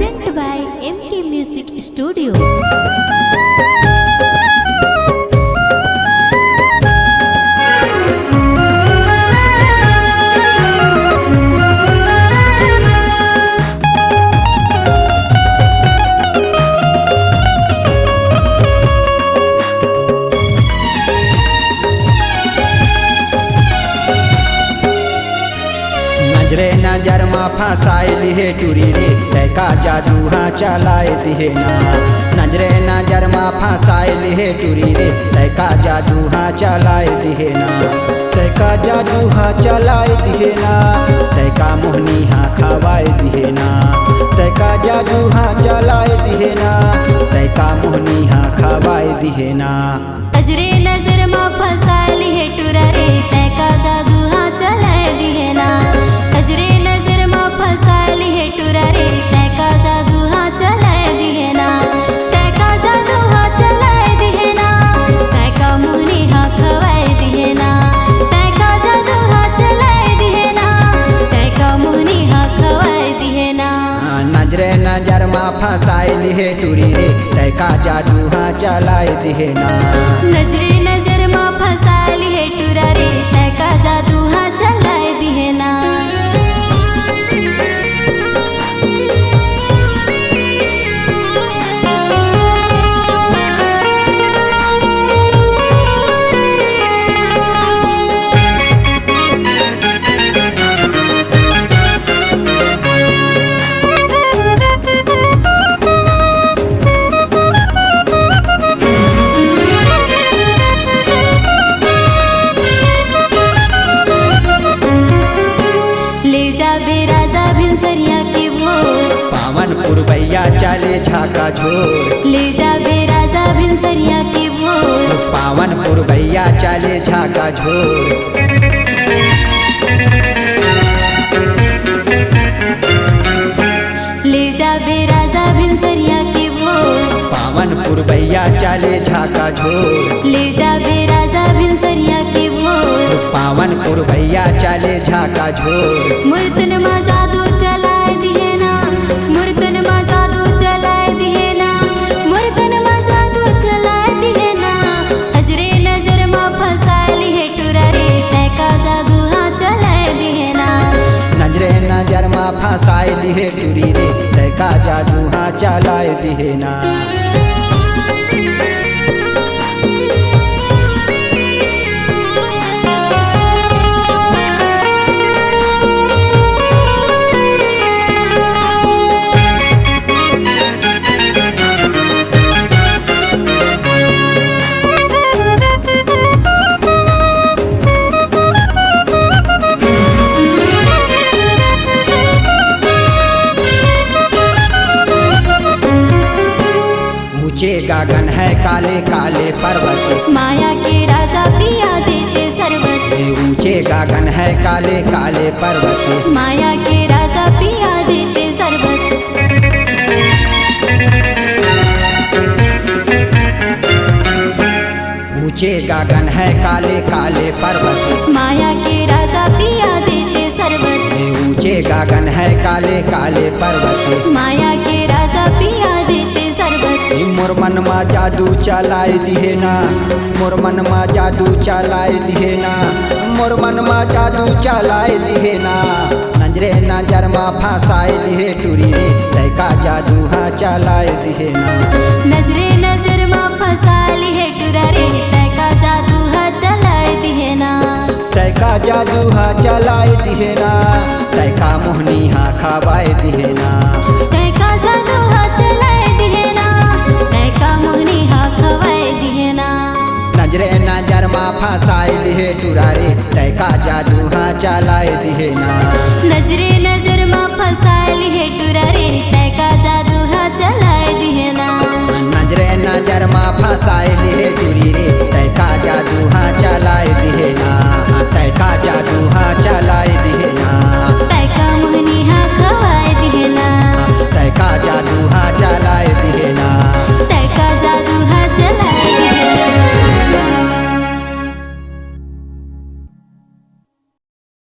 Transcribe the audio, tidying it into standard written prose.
present by MK Music Studio. नजरे नजर मा फसाए दिहे टूरी रे तैका जादू हाँ चलाए दिहे ना। नजरे नजर मा फसाए दिहे टूरी रे तैका जादू हाँ चलाए दिहे ना। तैका जादू हाँ चलाए दिहे ना, तैका मोहनी हाँ खवाए दिहे ना। तैका जादू हाँ चलाए दिहे ना, तैका मोहनी हाँ खवाए दिहे ना। नजरे नजर मा फसाए लिहे टूरा रे तैका जादू हाँ चलाए दिहे ना। नजरे नजर मा फसाए लिहे टूरा रे तैका जादू हाँ चलाए दिहे ना। तैका जादू हाँ चलाए दिहे ना, तैका मुहनी हाँ खवाए दिहे ना। तैका जादू हाँ चलाए दिहे ना, तैका मुहनी हाँ खवाए दिहे ना। नजरे नजर मा फसाए लिहे टूरी रे तैका जादू हाँ चलाए दिहे ना। नजरे नजर मा फसाए लिहे टूरा रे तैका जादू हाँ चलाए दिहे ना। पावनपुर भैया चले झाका झोर, ले जाबे राजा भिनसरिया की वो। पावनपुर भैया चले झाका झोर। ले जाबे राजा भिनसरिया की वो। पावनपुर भैया चले झाका झोर। ले जाबे राजा भिनसरिया की वो। पावनपुर भैया चले झाका झोर। मूर्तन मा जादू चलाए दिहे ना, मूर्तन मा जादू चलाए दिहे ना। मूर्तन मा जादू चलाए दिहे ना। नजरे नजर मा फसाए लिहे टूरा रे तैका जादू हाँ चलाए दिहे ना। नजरे नजर मा फसाए लिहे टूरी रे तैका जादू हाँ चलाए दिहे ना। ऊंचे गगन है काले काले पर्वत, माया के राजा पिया देते शरबत। ऊंचे गगन है काले काले पर्वत, माया के राजा पिया देते शरबत। ऊंचे गगन है काले काले पर्वत, माया के राजा पिया देते शरबत। ऊंचे गगन है काले काले पर्वत। माया के राजा पिया देते शरबत। मोर मन मा जादू चलाए दिहे ना, मोर मन मा जादू चलाए दिहे ना। मोर मन मा जादू चलाए दिहे ना। नजरे नजर मा फसाए दिहे टूरी रे तैका जादू हाँ चलाए दिहे ना। नजरे नजर मा फसाए लिहे टूरा रे तैका जादू हाँ चलाए दिहे ना। तैका जादू हाँ चलाए दिहे ना, तैका मोहनी हाँ खवाए दिहे ना। तैका जादू हाँ चलाए दिहे ना, तैका मोहनी हाँ खवाए दिहे ना। नजरे नजर मा फसाए लिहे टूरा रे तैका जादू हाँ चलाए दिहे ना। नजरे नजर मा फसाए लिहे टूरा रे तैका जादू हाँ चलाए दिहे ना। नजरे नजर मा फसाए लिहे टूरी रे तैका जादू हाँ चलाए दिहे ना।